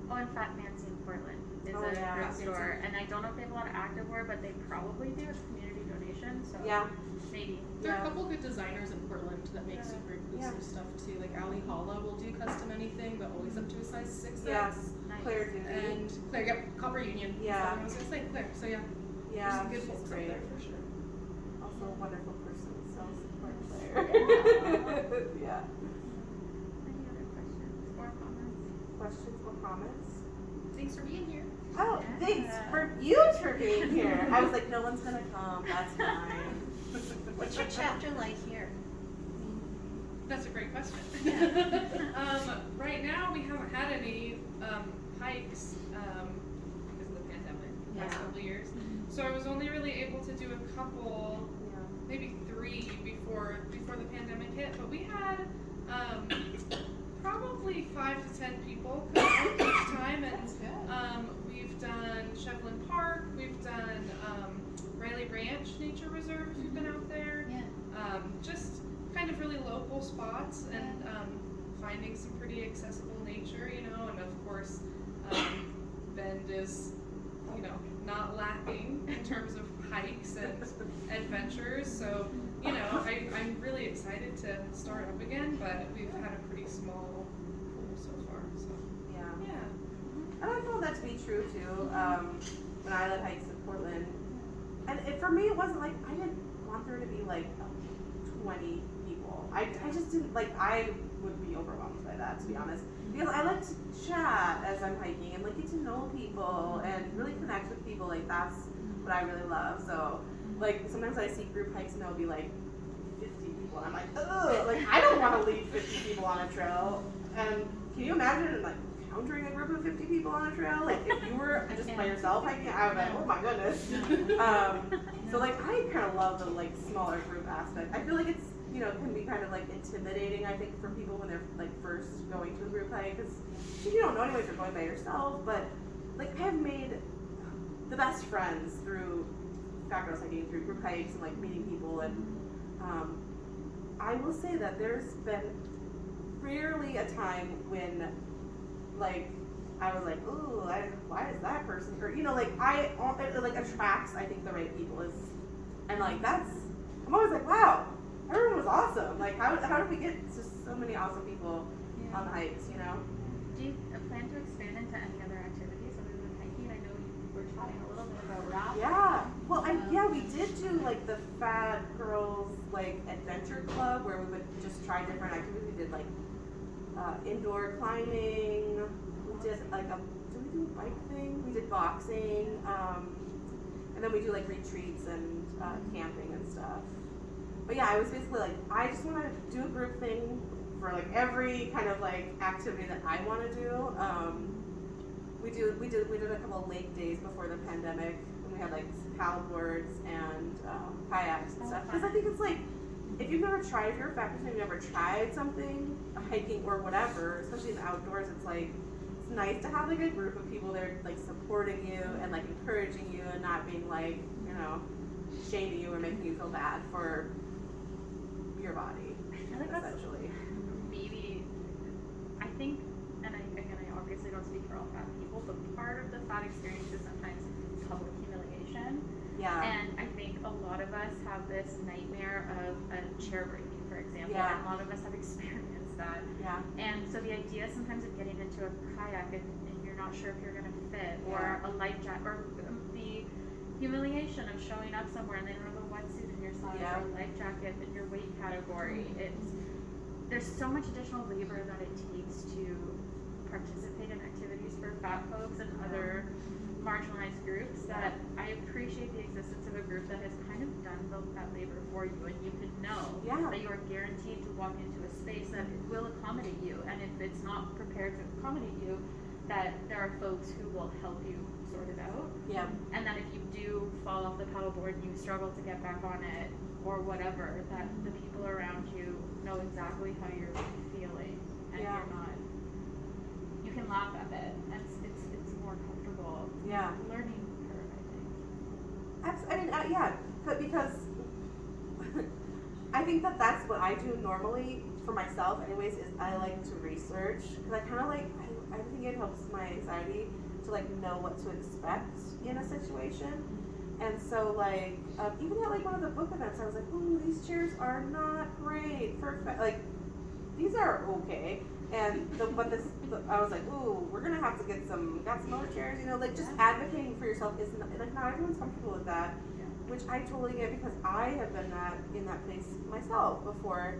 Oh, and Fat Fancy in Portland is Oh, a yeah. thrift Fat store, and I don't know if they have a lot of activewear, but they probably do. It's community donation, so Yeah. maybe. There are Yeah. a couple good designers in Portland that make super inclusive stuff too. Like Ali Holla will do custom anything, but always up to a size 6X. Yeah. Nice. Claire Duty. And Claire, yep, Copper Union. Yeah. I was gonna say Claire. So yeah, Yeah. there's some good She's folks great. up there for sure. Also a wonderful person. So support Claire. Yeah. Any other questions or comments? Questions or comments? Thanks for being here. Oh, Yeah. thanks for you for being here. I was like, no one's gonna come. That's fine. What's your chapter like here? That's a great question. Right now we haven't had any hikes because of the pandemic the last Yeah. couple of years. So I was only really able to do a couple, Yeah. maybe 3 before the pandemic hit. But we had probably 5 to 10 people come out each time, and we've done Shevlin Park, we've done Riley Ranch Nature Reserve if you've been out there. Yeah. Just kind of really local spots and finding some pretty accessible nature, and of course Bend is, not lacking in terms of hikes and adventures. So, I'm really excited to start up again, but we've had a pretty small pool so far. So Yeah. yeah. And I found that to be true too. When I led hikes in Portland, and for me, it wasn't like I didn't want there to be like 20 people. I just didn't like. I would be overwhelmed by that, to be honest. Because I like to chat as I'm hiking and like get to know people and really connect with people. Like that's what I really love. So like sometimes I see group hikes and there'll be like 50 people, and I'm like, ugh, like I don't want to lead 50 people on a trail. And can you imagine like encountering a group of 50 people on a trail? Like if you were just by yourself hiking, I would be like, oh my goodness. So like I kind of love the like smaller group aspect. I feel like it's can be kind of like intimidating, I think, for people when they're like first going to a group hike, because you don't know anyone if you're going by yourself. But like I've made the best friends through background hiking, through group hikes, and like meeting people. And I will say that there's been rarely a time when like I was like, ooh, why is that person? Or it like attracts, I think, the right people is, and like I'm always like, wow, everyone was awesome. Like how did we get to so many awesome people on the hikes? Do you plan to expand into any other activities other than hiking? I know you were chatting a little bit about rafting. Yeah. Well, we did do like the Fat Girls like Adventure Club where we would just try different activities. We did like indoor climbing. We did like did we do a bike thing? We did boxing. And then we do like retreats and camping and stuff. But yeah, I was basically like, I just want to do a group thing for like every kind of like activity that I want to do. We did a couple of lake days before the pandemic, and we had like paddle boards and kayaks and stuff. Because I think it's like, if you're a fat person, you've never tried something, hiking or whatever, especially in the outdoors, it's like, it's nice to have like a group of people that are like supporting you and like encouraging you and not being like, shaming you or making you feel bad for your body. I feel like that's essentially. maybe, I think, and I obviously don't speak for all fat people, but part of the fat experience is sometimes public humiliation. Yeah. And I think a lot of us have this nightmare of a chair breaking, for example. Yeah. And a lot of us have experienced that. Yeah. And so the idea sometimes of getting into a kayak and you're not sure if you're going to fit, or a life jacket, or the humiliation of showing up somewhere and they don't have a wetsuit in your size or a life jacket in your weight category. There's so much additional labor that it takes to participate in activities for fat folks and other marginalized groups that I appreciate the existence of a group that has kind of done that labor for you, and you can know that you are guaranteed to walk into a space that will accommodate you, and if it's not prepared to accommodate you, that there are folks who will help you sort it out. Yeah. And that if you do fall off the paddleboard and you struggle to get back on it or whatever, that the people around you know exactly how you're feeling, and Yeah. you're not. You can laugh at it, and it's more comfortable. Yeah. Learning curve, I think. I mean, yeah, but because I think that that's what I do normally for myself anyways, is I like to research, because I kind of like, I think it helps my anxiety to like know what to expect in a situation. And so like, even at like one of the book events, I was like, ooh, these chairs are not great for, like, these are okay. And I was like, ooh, we're gonna have to got some other chairs, you know, like just advocating for yourself is not, like, not everyone's comfortable with that, which I totally get, because I have been in that place myself before.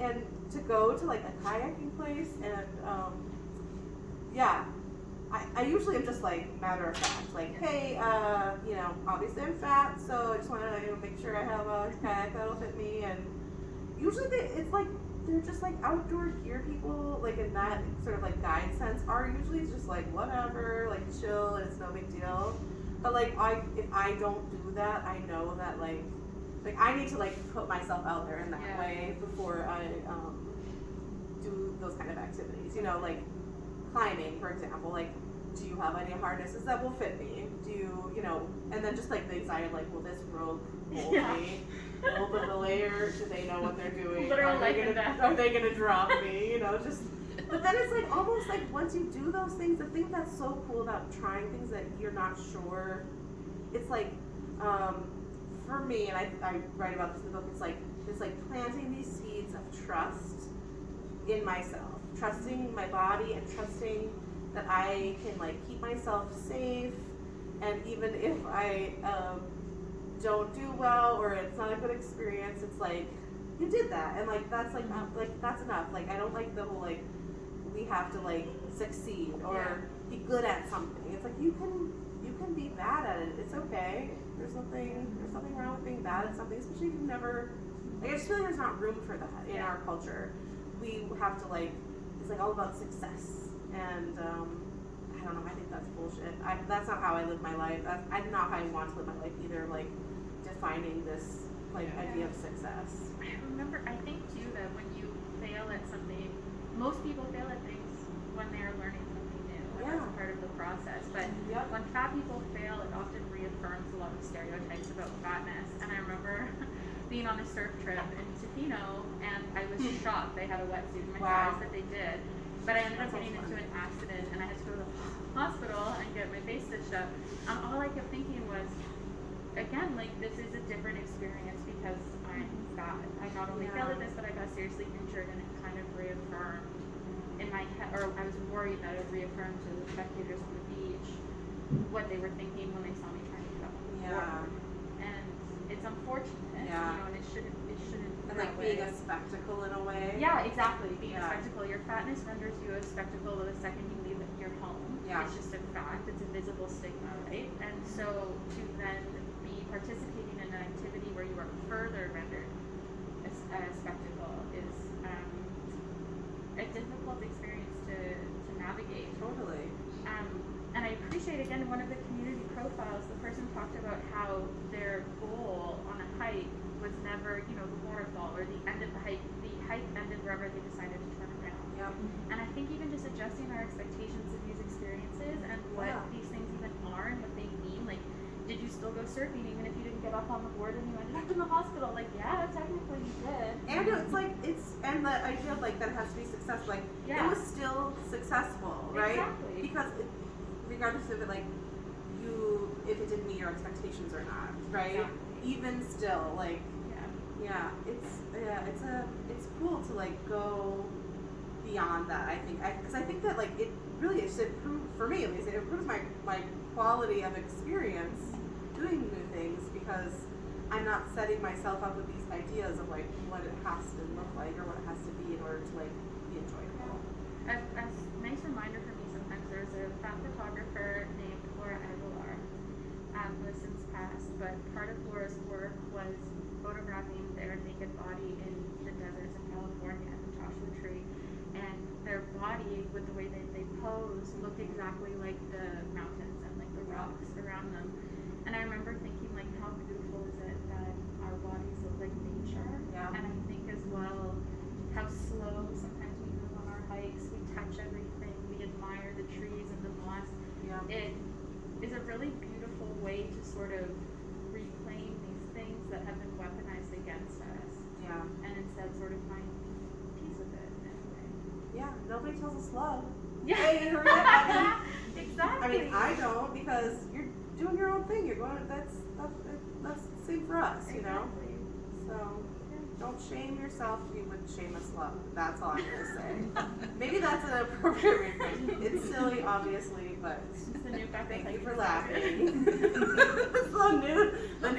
And to go to like a kayaking place and yeah, I usually am just like matter of fact, like, hey, you know, obviously I'm fat, so I just want to make sure I have a kayak that'll fit me. And usually it's like they're just like outdoor gear people, like in that sort of like guide sense, are usually just like whatever, like chill, and it's no big deal. But like if I don't do that, I know that like I need to like put myself out there in that way before I do those kind of activities. You know, like climbing, for example. Like, do you have any harnesses that will fit me? Do you know? And then just like the anxiety of like, will this rope hold me? Will the layer? Do they know what they're doing? Literal Are they gonna drop me? You know, just. But then it's like almost like once you do those things, the thing that's so cool about trying things that you're not sure, it's like, for me, and I write about this in the book, it's like planting these seeds of trust in myself, trusting my body and trusting that I can like keep myself safe, and even if I don't do well or it's not a good experience, it's like you did that, and like that's like that's enough. Like I don't like the whole like we have to like succeed or be good at something. It's like you can be bad at it. It's okay. There's nothing wrong with being bad at something, especially if you've never. Like, I just feel like there's not room for that in our culture. We have to like, it's like all about success, and I don't know. I think that's bullshit. That's not how I live my life. That's not how I want to live my life either. Like defining this like idea of success. I think too that when you fail at something, most people fail at things when they are learning something new. And that's part of the process. But when fat people fail, it often reaffirms a lot of stereotypes about fatness. And I remember being on a surf trip in Tofino, and I was shocked they had a wetsuit in my size that they did. But I ended up getting into an accident, and I had to go to the hospital and get my face stitched up. And all I kept thinking was, again, like, this is a different experience because I'm fat. I not only failed at this, but I got seriously injured, and it kind of reaffirmed in my head, or I was worried that it reaffirmed to the spectators on the beach what they were thinking when they saw me trying to get up on the board. And it's unfortunate, you know, and it shouldn't. And like being a spectacle in a way. Yeah, exactly. Being a spectacle. Your fatness renders you a spectacle the second you leave your home. Yeah. It's just a fact. It's a visible stigma, right? And so to then be participating in an activity where you are further rendered a spectacle is a difficult experience to navigate. Totally. And I appreciate, again, one of the community profiles, the person talked about how their goal on a hike was never, you know, the waterfall or the end of the hike. The hike ended wherever they decided to turn around. Yep. And I think even just adjusting our expectations of these experiences and what these things even are and what they mean. Like, did you still go surfing even if you didn't get up on the board and you ended up in the hospital? Like, yeah, technically you did. And it's like, and the idea of like that it has to be successful. Like, it was still successful, right? Exactly. Because regardless of it, like, if it didn't meet your expectations or not, right? Exactly. Even still, like, it's cool to like go beyond that. I think, because I think that like it really is improved for me. At least it improves my quality of experience doing new things, because I'm not setting myself up with these ideas of like what it has to look like or what it has to be in order to like be enjoyable. A nice reminder for me sometimes, there's a fat photographer named Laura Aguilar, who has since passed, but part of Laura's work was photographing their naked body in the deserts of California, the Joshua Tree, and their body everybody, with the way that they pose, looked exactly like the mountains and like the rocks around them. And I remember thinking, like, how beautiful is it that our bodies look like nature? Yeah. And I think as well how slow sometimes we move on our hikes, we touch everything, we admire the trees and the moss. Yeah. It is a really beautiful way to sort of reclaim these things that have been weaponized against us. Yeah. And instead sort of find peace with it in a way. Yeah. Nobody tells us love. Yeah. Hey, hurry up, buddy. Exactly. I mean, I don't, because you're doing your own thing. You're going. That's the same for us, you know. Exactly. So don't shame yourself. You would shame us love. That's all I'm gonna say. Maybe that's an appropriate reframe. It's silly, obviously, but It's the new thank you faculty for slogan. laughing. It's the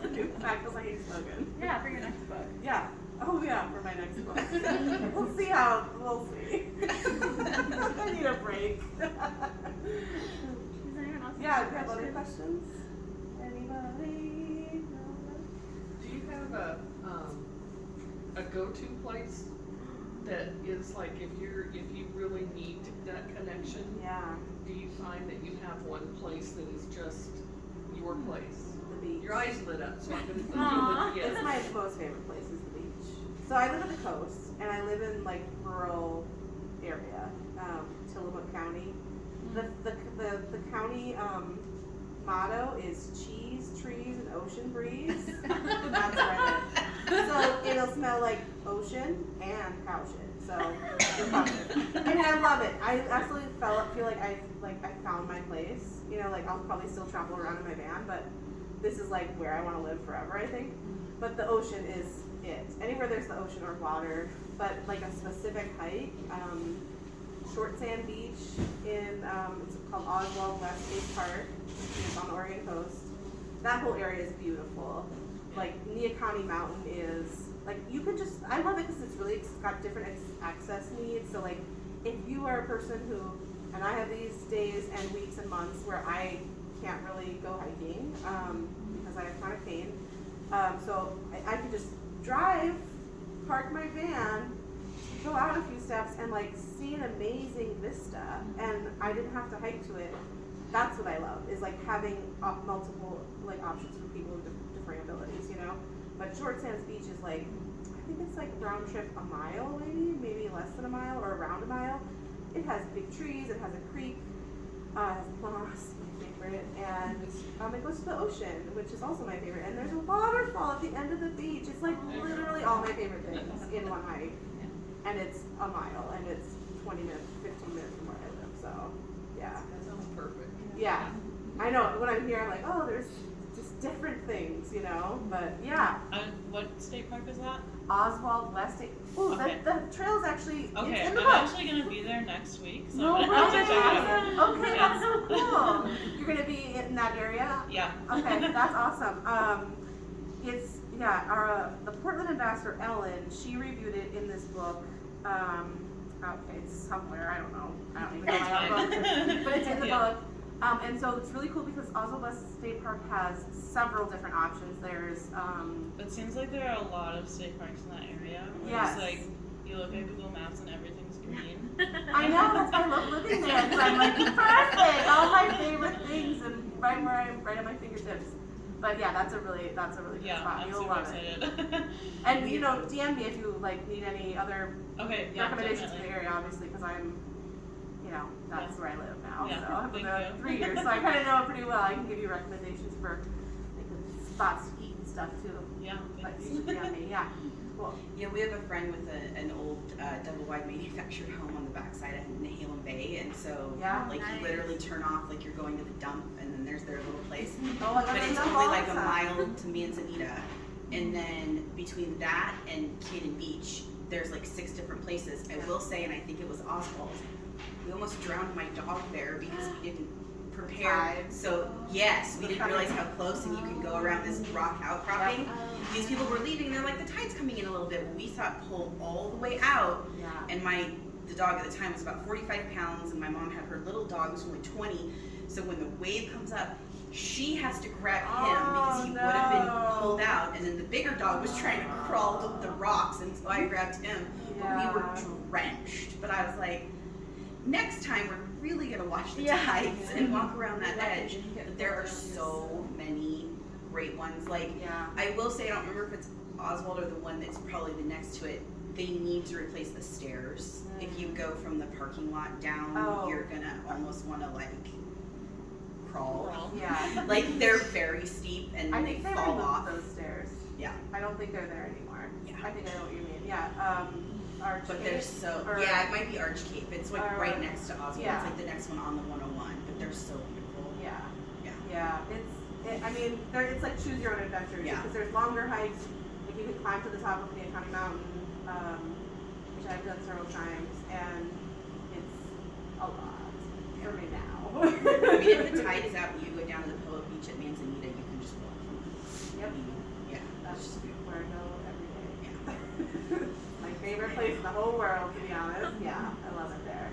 new faculty slogan. Yeah, for your next book. Yeah. Oh yeah, for my next book. We'll see. I need a break. Does anyone else Yeah, have do you have other questions? questions? Anybody? No? Do you have a go-to place that is like if you really need that connection? Yeah, Do you find that you have one place that is just your place? the beach. Your eyes lit up, so I'm gonna assume Aw. that yes. It's my most favorite place is the beach. So I live at the coast, and I live in like rural area, Tillamook County. The county motto is cheese, trees, and ocean breeze. That's where I live. So it'll smell like ocean and cow shit. So you're covered. I mean, I love it. I absolutely feel like I found my place. You know, like I'll probably still travel around in my van, but this is like where I want to live forever, I think. But the ocean is it. Anywhere there's the ocean or water, but like a specific hike, Short Sand Beach in, it's called Oswald West State Park. It's on the Oregon coast. That whole area is beautiful. Like Nehalem Mountain is, like you could just, I love it because it's got different access needs. So like if you are a person who, and I have these days and weeks and months where I can't really go hiking because I have chronic pain. So I could just drive, park my van, go out a few steps and like see an amazing vista, and I didn't have to hike to it. That's what I love, is like having multiple like options for people with differing abilities, you know. But Short Sands Beach is like, I think it's like round trip a mile, maybe less than a mile or around a mile. It has big trees, it has a creek, it has moss, my favorite, and it goes to the ocean, which is also my favorite. And there's a waterfall at the end of the beach. It's like literally all my favorite things in one hike. And it's a mile, and it's 20 minutes, 15 minutes from where I live, so, yeah. That sounds perfect. Yeah. I know, when I'm here, I'm like, oh, there's just different things, you know, but, yeah. What state park is that? Oswald West State, ooh, Okay. the trail's actually, Okay, it's in the I'm book. actually gonna be there next week, so No I'm way, gonna have to check it out. awesome. Okay, Yeah. that's so cool. You're gonna be in that area? Yeah. Okay, that's awesome. It's, yeah, the Portland ambassador, Ellen, she reviewed it in this book. Okay, it's somewhere, I don't know. I don't even know my own book, but it's in the Yeah. book. And so it's really cool because Oswald West State Park has several different options. There's, It seems like there are a lot of state parks in that area. Where Yes. It's like, you look at Google Maps and everything's green. I know, that's why I love living there. So I'm like, perfect, all my favorite things and right where I'm, right at my fingertips. But yeah, that's a really good Yeah, spot. I'm You'll super love it. excited. And you know, DM me if you like need any other Okay, yeah, recommendations definitely. for the area, obviously, because I'm, you know, that's where I live now. Yeah, So I've been thank there you. 3 years, so I kind of know it pretty well. I can give you recommendations for like spots to eat and stuff too. Yeah, But thank you you. should DM me, yeah. Cool. Yeah, we have a friend with an old double-wide manufactured home on the backside of Nehalem Bay, and so Yeah. like you Nice. literally turn off like you're going to the dump, and then there's their little place. Oh, I got But to it's know only all like the a time. mile to Manzanita, and then between that and Cannon Beach, there's like 6 different places. I will say, and I think it was Oswald, we almost drowned my dog there because we didn't prepare. Tide. So yes, we The didn't realize how close, and you can go around this rock outcropping. These people were leaving, and they're like, the tide's coming in a little bit. Well, we thought pull all the way out, Yeah. and the dog at the time was about 45 pounds, and my mom had her little dog, who was only 20. So when the wave comes up, she has to grab him because he would have been pulled out, and then the bigger dog was trying to crawl up the rocks, and so I grabbed him. But we were drenched. But I was like, next time we're really gonna watch the tides and walk around that edge. But there are so many great ones. Like, I will say, I don't remember if it's Oswald or the one that's probably the next to it. They need to replace the stairs. If you go from the parking lot down, you're gonna almost want to like crawl. Yeah. Like they're very steep and I they think they fall removed off. those stairs. Yeah. I don't think they're there anymore. Yeah. I think I know what you mean. Yeah. Arch But Cape, they're so or- yeah, it might be Arch Cape. It's like right next to Oswald. yeah. It's like the next one on the 101. But they're so beautiful. Yeah. Yeah. Yeah. I mean, it's like choose your own adventure. Yeah. Because there's longer hikes. Like you can climb to the top of the County Mountain, which I've done several times, and it's a lot for me now. I mean, if the tide is out and you go down to the Pillow Beach at Manzanita, you can just walk. Yep. Yeah. That's just where I go every day. Yeah. My favorite place in the whole world, to be honest. Yeah, I love it there.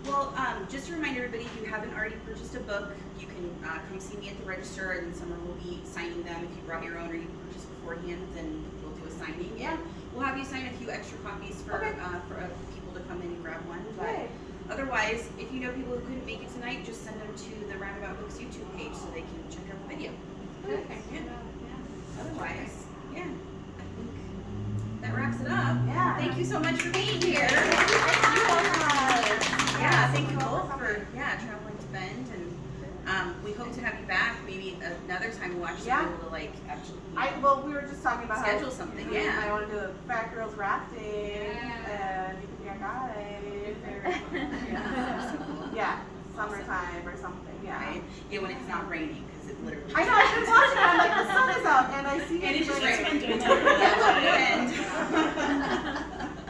Well, just to remind everybody, if you haven't already purchased a book, you can come see me at the register, and Summer will be signing them. If you brought your own or you purchased beforehand, then we'll do a signing. Yeah. And we'll have you sign a few extra copies for people to come in and grab one. But Yay. otherwise, if you know people who couldn't make it tonight, just send them to the Roundabout Books YouTube page so they can check out the video. Okay. Yeah. Otherwise, yeah, I think that wraps it up. Yeah. Thank you so much for being here. Yeah, thank you both for traveling to Bend, and we hope to have you back maybe another time. We'll actually be able to like actually. We were just talking about schedule something. Yeah. I want to do the Fat Girls rafting, and you can be our guide. Yeah, summertime or something. Yeah. Right? Yeah, when it's not raining, because it literally. I know. I've been watching. I'm like, the sun is out, and I see And it's just raining. raining.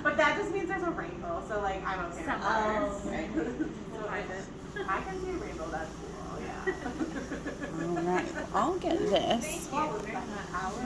But that just means there's a rainbow, so like I'm okay with that. Right. I can see a rainbow. That's cool. Yeah. All right, I'll get this. What was that? Hour?